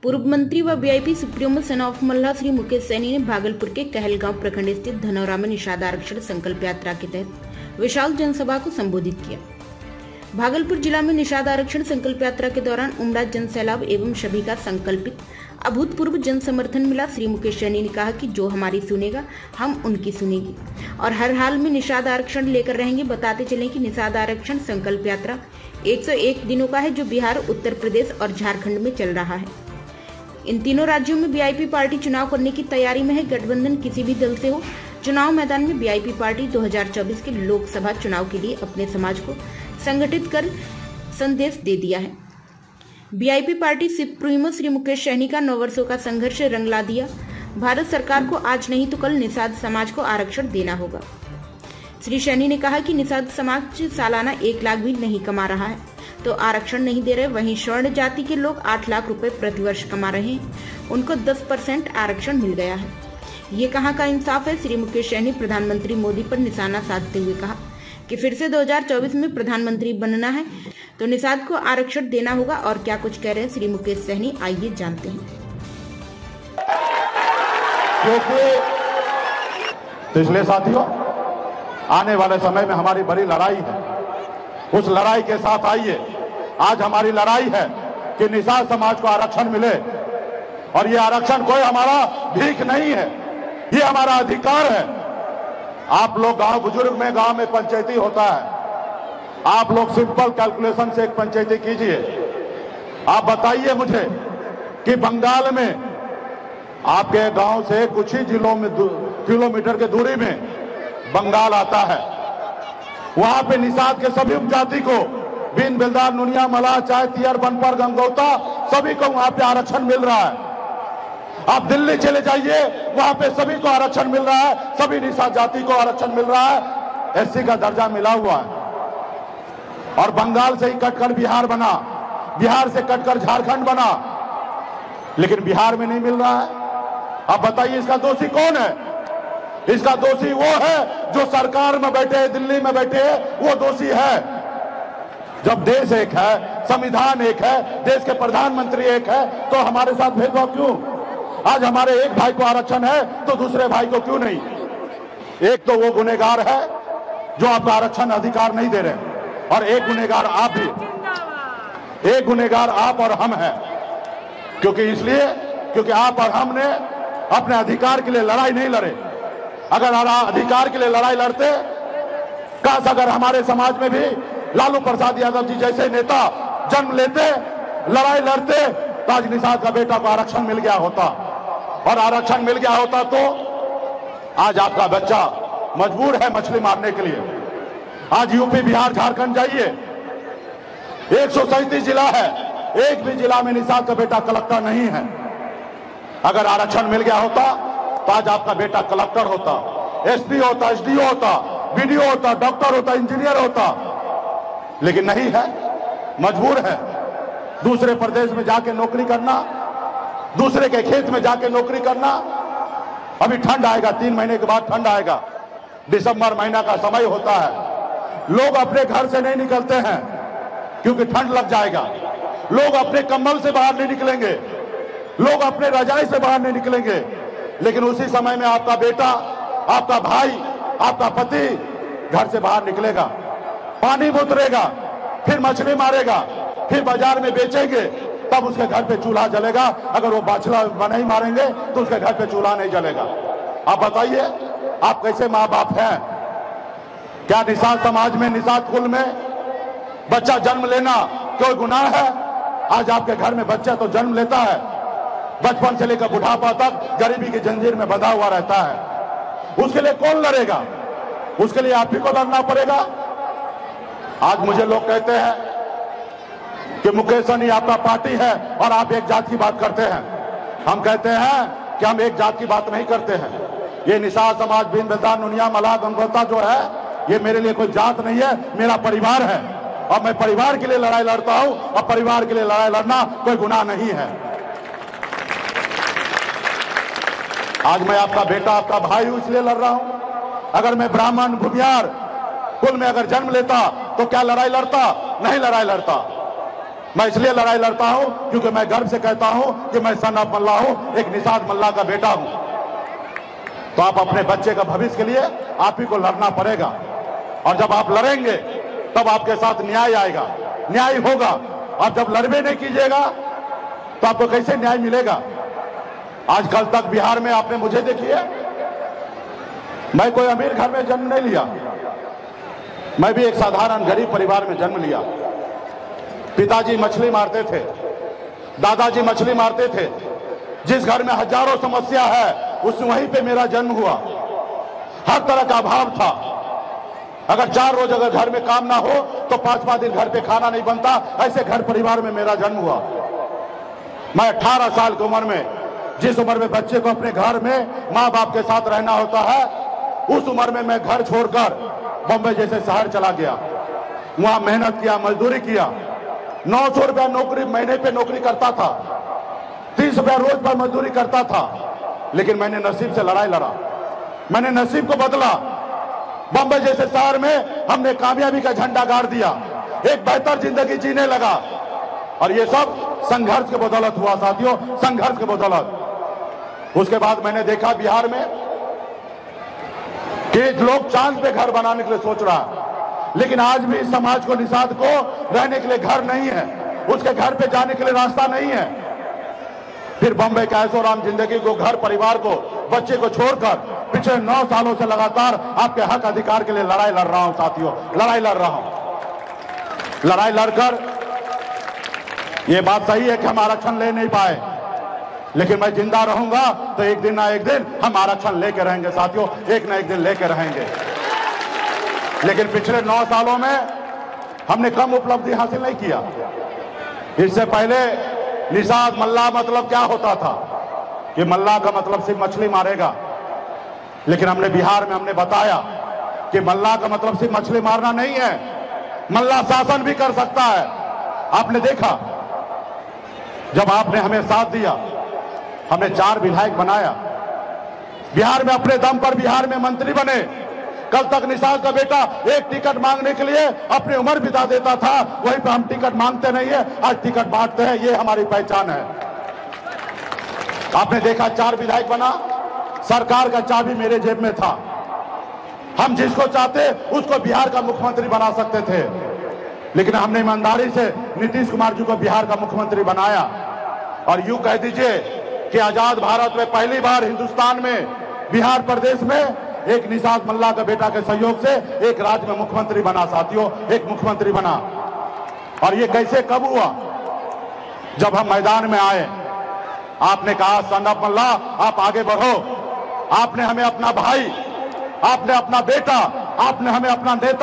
पूर्व मंत्री व वीआईपी सुप्रीमो सन ऑफ मल्लाह श्री मुकेश सैनी ने भागलपुर के कहलगांव प्रखंड स्थित धनौरा में निषाद आरक्षण संकल्प यात्रा के तहत विशाल जनसभा को संबोधित किया। भागलपुर जिला में निषाद आरक्षण संकल्प यात्रा के दौरान उमड़ा जन सैलाब एवं सभी का संकल्पित अभूतपूर्व जन समर्थन मिला। श्री मुकेश सैनी ने कहा कि जो हमारी सुनेगा हम उनकी सुनेंगे और हर हाल में निषाद आरक्षण लेकर रहेंगे। बताते चलें कि निषाद आरक्षण संकल्प यात्रा 101 दिनों का है जो बिहार, उत्तर प्रदेश और झारखंड में चल रहा है। इन तीनों राज्यों में वीआईपी पार्टी चुनाव करने की तैयारी में है। गठबंधन किसी भी दल से हो, चुनाव मैदान में वीआईपी पार्टी 2024 के लोकसभा चुनाव के लिए अपने समाज को संगठित कर संदेश दे दिया है। VIP party supremo Shri Mukesh Saini का 9 वर्षों का संघर्ष रंग ला दिया। भारत सरकार को आज नहीं तो कल निषाद समाज को आरक्षण देना होगा। श्री सैनी ने कहा कि निषाद समाज सालाना 1 लाख भी नहीं कमा रहा है तो आरक्षण नहीं दे रहे, वहीं स्वर्ण जाति के लोग 8 लाख रुपए प्रतिवर्ष कमा रहे हैं, उनको 10% आरक्षण मिल गया है। ये कहाँ का इंसाफ है। श्री मुकेश सैनी प्रधानमंत्री मोदी पर निशाना साधते हुए कहा कि फिर से 2024 में प्रधानमंत्री बनना है तो निषाद को आरक्षण देना होगा। और क्या कुछ कह रहे हैं श्री मुकेश सैनी, आइए जानते हैं। तो इसलिए साथियों, आने वाले समय में हमारी बड़ी लड़ाई है। उस लड़ाई के साथ आइए। आज हमारी लड़ाई है कि निषाद समाज को आरक्षण मिले और ये आरक्षण कोई हमारा भीख नहीं है, ये हमारा अधिकार है। आप लोग गांव बुजुर्ग में, गांव में पंचायती होता है, आप लोग सिंपल कैलकुलेशन से एक पंचायती कीजिए। आप बताइए मुझे कि बंगाल में आपके गांव से कुछ ही जिलों में किलोमीटर की दूरी में बंगाल आता है। वहां पे निषाद के सभी उपजाति को बिन बिलदार, नुनिया, मलाह, चाय, तियर, बनपर, गंगौता सभी को वहां पे आरक्षण मिल रहा है। आप दिल्ली चले जाइए, वहां पे सभी को आरक्षण मिल रहा है, सभी निषाद जाति को आरक्षण मिल रहा है। एससी का दर्जा मिला हुआ है। और बंगाल से ही कटकर बिहार बना, बिहार से कटकर झारखंड बना, लेकिन बिहार में नहीं मिल रहा है। अब बताइए इसका दोषी कौन है? इसका दोषी वो है जो सरकार में बैठे, दिल्ली में बैठे, वो दोषी है। जब देश एक है, संविधान एक है, देश के प्रधानमंत्री एक है, तो हमारे साथ भेदभाव क्यों? आज हमारे एक भाई को आरक्षण है तो दूसरे भाई को क्यों नहीं? एक तो वो गुनहगार है जो आपका आरक्षण अधिकार नहीं दे रहे, और एक गुनहगार आप भी। एक गुनहगार आप और हम हैं। क्योंकि आप और हमने अपने अधिकार के लिए लड़ाई नहीं लड़े। अगर अधिकार के लिए लड़ाई लड़ते, काश अगर हमारे समाज में भी लालू प्रसाद यादव जी जैसे नेता जन्म लेते, लड़ाई लड़ते, तो आज निषाद का बेटा को आरक्षण मिल गया होता। और आरक्षण मिल गया होता तो आज आपका बच्चा मजबूर है मछली मारने के लिए। आज यूपी, बिहार, झारखंड जाइए, 137 जिला है, एक भी जिला में निषाद का बेटा कलेक्टर नहीं है। अगर आरक्षण मिल गया होता तो आज आपका बेटा कलेक्टर होता, एसपी होता, एसडीओ होता, बीडीओ होता, डॉक्टर होता, इंजीनियर होता, लेकिन नहीं है, मजबूर है दूसरे प्रदेश में जाके नौकरी करना, दूसरे के खेत में जाके नौकरी करना। अभी ठंड आएगा, 3 महीने के बाद ठंड आएगा, दिसंबर महीना का समय होता है। लोग अपने घर से नहीं निकलते हैं क्योंकि ठंड लग जाएगा। लोग अपने कंबल से बाहर नहीं निकलेंगे, लोग अपने रजाई से बाहर नहीं निकलेंगे, लेकिन उसी समय में आपका बेटा, आपका भाई, आपका पति घर से बाहर निकलेगा, पानी में उतरेगा, फिर मछली मारेगा, फिर बाजार में बेचेंगे, तब उसके घर पे चूल्हा जलेगा। अगर वो बाछला नहीं मारेंगे तो उसके घर पे चूल्हा नहीं जलेगा। आप बताइए, आप कैसे माँ बाप हैं? क्या निषाद समाज में, निषाद कुल में बच्चा जन्म लेना कोई गुनाह है? आज आपके घर में बच्चा तो जन्म लेता है, बचपन से लेकर बुढ़ापा तक गरीबी की जंजीर में बंधा हुआ रहता है। उसके लिए कौन लड़ेगा? उसके लिए आप ही को लड़ना पड़ेगा। आज मुझे लोग कहते हैं कि मुकेश सैनी आपका पार्टी है और आप एक जात की बात करते हैं। हम कहते हैं कि हम एक जात की बात नहीं करते हैं। ये निषाद समाज, बिन बिलदार, नुनिया, मलाह, गंगौता जो है, ये मेरे लिए कोई जात नहीं है, मेरा परिवार है। और मैं परिवार के लिए लड़ाई लड़ता हूं, और परिवार के लिए लड़ाई लड़ना कोई गुनाह नहीं है। आज मैं आपका बेटा, आपका भाई हूं, इसलिए लड़ रहा हूं। अगर मैं ब्राह्मण, भूमियार कुल में अगर जन्म लेता तो क्या लड़ाई लड़ता? नहीं लड़ाई लड़ता। मैं इसलिए लड़ाई लड़ता हूं क्योंकि मैं गर्व से कहता हूं कि मैं सन ऑफ मल्ला हूं, एक निषाद मल्ला का बेटा हूं। तो आप अपने बच्चे का भविष्य के लिए आप ही को लड़ना पड़ेगा, और जब आप लड़ेंगे तब आपके साथ न्याय आएगा, न्याय होगा। और जब लड़बे नहीं कीजिएगा तो आपको कैसे न्याय मिलेगा? आज कल तक बिहार में आपने मुझे देखिए, मैं कोई अमीर घर में जन्म नहीं लिया, मैं भी एक साधारण गरीब परिवार में जन्म लिया। पिताजी मछली मारते थे, दादाजी मछली मारते थे। जिस घर में हजारों समस्या है उस वहीं पे मेरा जन्म हुआ। हर तरह का अभाव था। अगर 4 रोज अगर घर में काम ना हो तो 5वां दिन घर पे खाना नहीं बनता, ऐसे घर परिवार में मेरा जन्म हुआ। मैं 18 साल की उम्र में, जिस उम्र में बच्चे को अपने घर में माँ बाप के साथ रहना होता है, उस उम्र में मैं घर छोड़कर बंबई जैसे शहर चला गया। वहां मेहनत किया, मजदूरी किया। 900 रुपया नौकरी महीने पे नौकरी करता था, 30 रुपया रोज पर मजदूरी करता था। लेकिन मैंने नसीब से लड़ाई लड़ा, मैंने नसीब को बदला। बंबई जैसे शहर में हमने कामयाबी का झंडा गाड़ दिया, एक बेहतर जिंदगी जीने लगा। और ये सब संघर्ष के बदौलत हुआ साथियों, संघर्ष के बदौलत। उसके बाद मैंने देखा बिहार में कि लोग चांद पे घर बनाने के लिए सोच रहा है, लेकिन आज भी इस समाज को, निषाद को रहने के लिए घर नहीं है, उसके घर पे जाने के लिए रास्ता नहीं है। फिर बंबई का ऐशोआराम जिंदगी को, घर परिवार को, बच्चे को छोड़कर पिछले 9 सालों से लगातार आपके हक अधिकार के लिए लड़ाई लड़ रहा हूं साथियों, लड़ाई लड़ रहा हूं। लड़ाई लड़कर ये बात सही है कि हम आरक्षण ले नहीं पाए, लेकिन मैं जिंदा रहूंगा तो एक दिन ना एक दिन हम आरक्षण लेके रहेंगे साथियों, एक ना एक दिन लेके रहेंगे। लेकिन पिछले 9 सालों में हमने कम उपलब्धि हासिल नहीं किया। इससे पहले निषाद मल्ला मतलब क्या होता था कि मल्ला का मतलब सिर्फ मछली मारेगा, लेकिन हमने बिहार में हमने बताया कि मल्ला का मतलब सिर्फ मछली मारना नहीं है, मल्ला शासन भी कर सकता है। आपने देखा, जब आपने हमें साथ दिया, हमने 4 विधायक बनाया बिहार में, अपने दम पर बिहार में मंत्री बने। कल तक निषाद का बेटा एक टिकट मांगने के लिए अपनी उम्र बिता देता था, वहीं पे हम टिकट मांगते नहीं है, आज टिकट बांटते हैं, ये हमारी पहचान है। आपने देखा 4 विधायक बना, सरकार का चाबी मेरे जेब में था। हम जिसको चाहते उसको बिहार का मुख्यमंत्री बना सकते थे, लेकिन हमने ईमानदारी से नीतीश कुमार जी को बिहार का मुख्यमंत्री बनाया। और यूं कह दीजिए कि आजाद भारत में पहली बार हिंदुस्तान में बिहार प्रदेश में एक निषाद मल्ला का बेटा के सहयोग से एक राज्य में मुख्यमंत्री बना साथियों, एक मुख्यमंत्री बना। और ये कैसे, कब हुआ? जब हम मैदान में आए, आपने कहा सन ऑफ मल्ला आप आगे बढ़ो, आपने हमें अपना भाई, आपने अपना बेटा, आपने हमें अपना नेता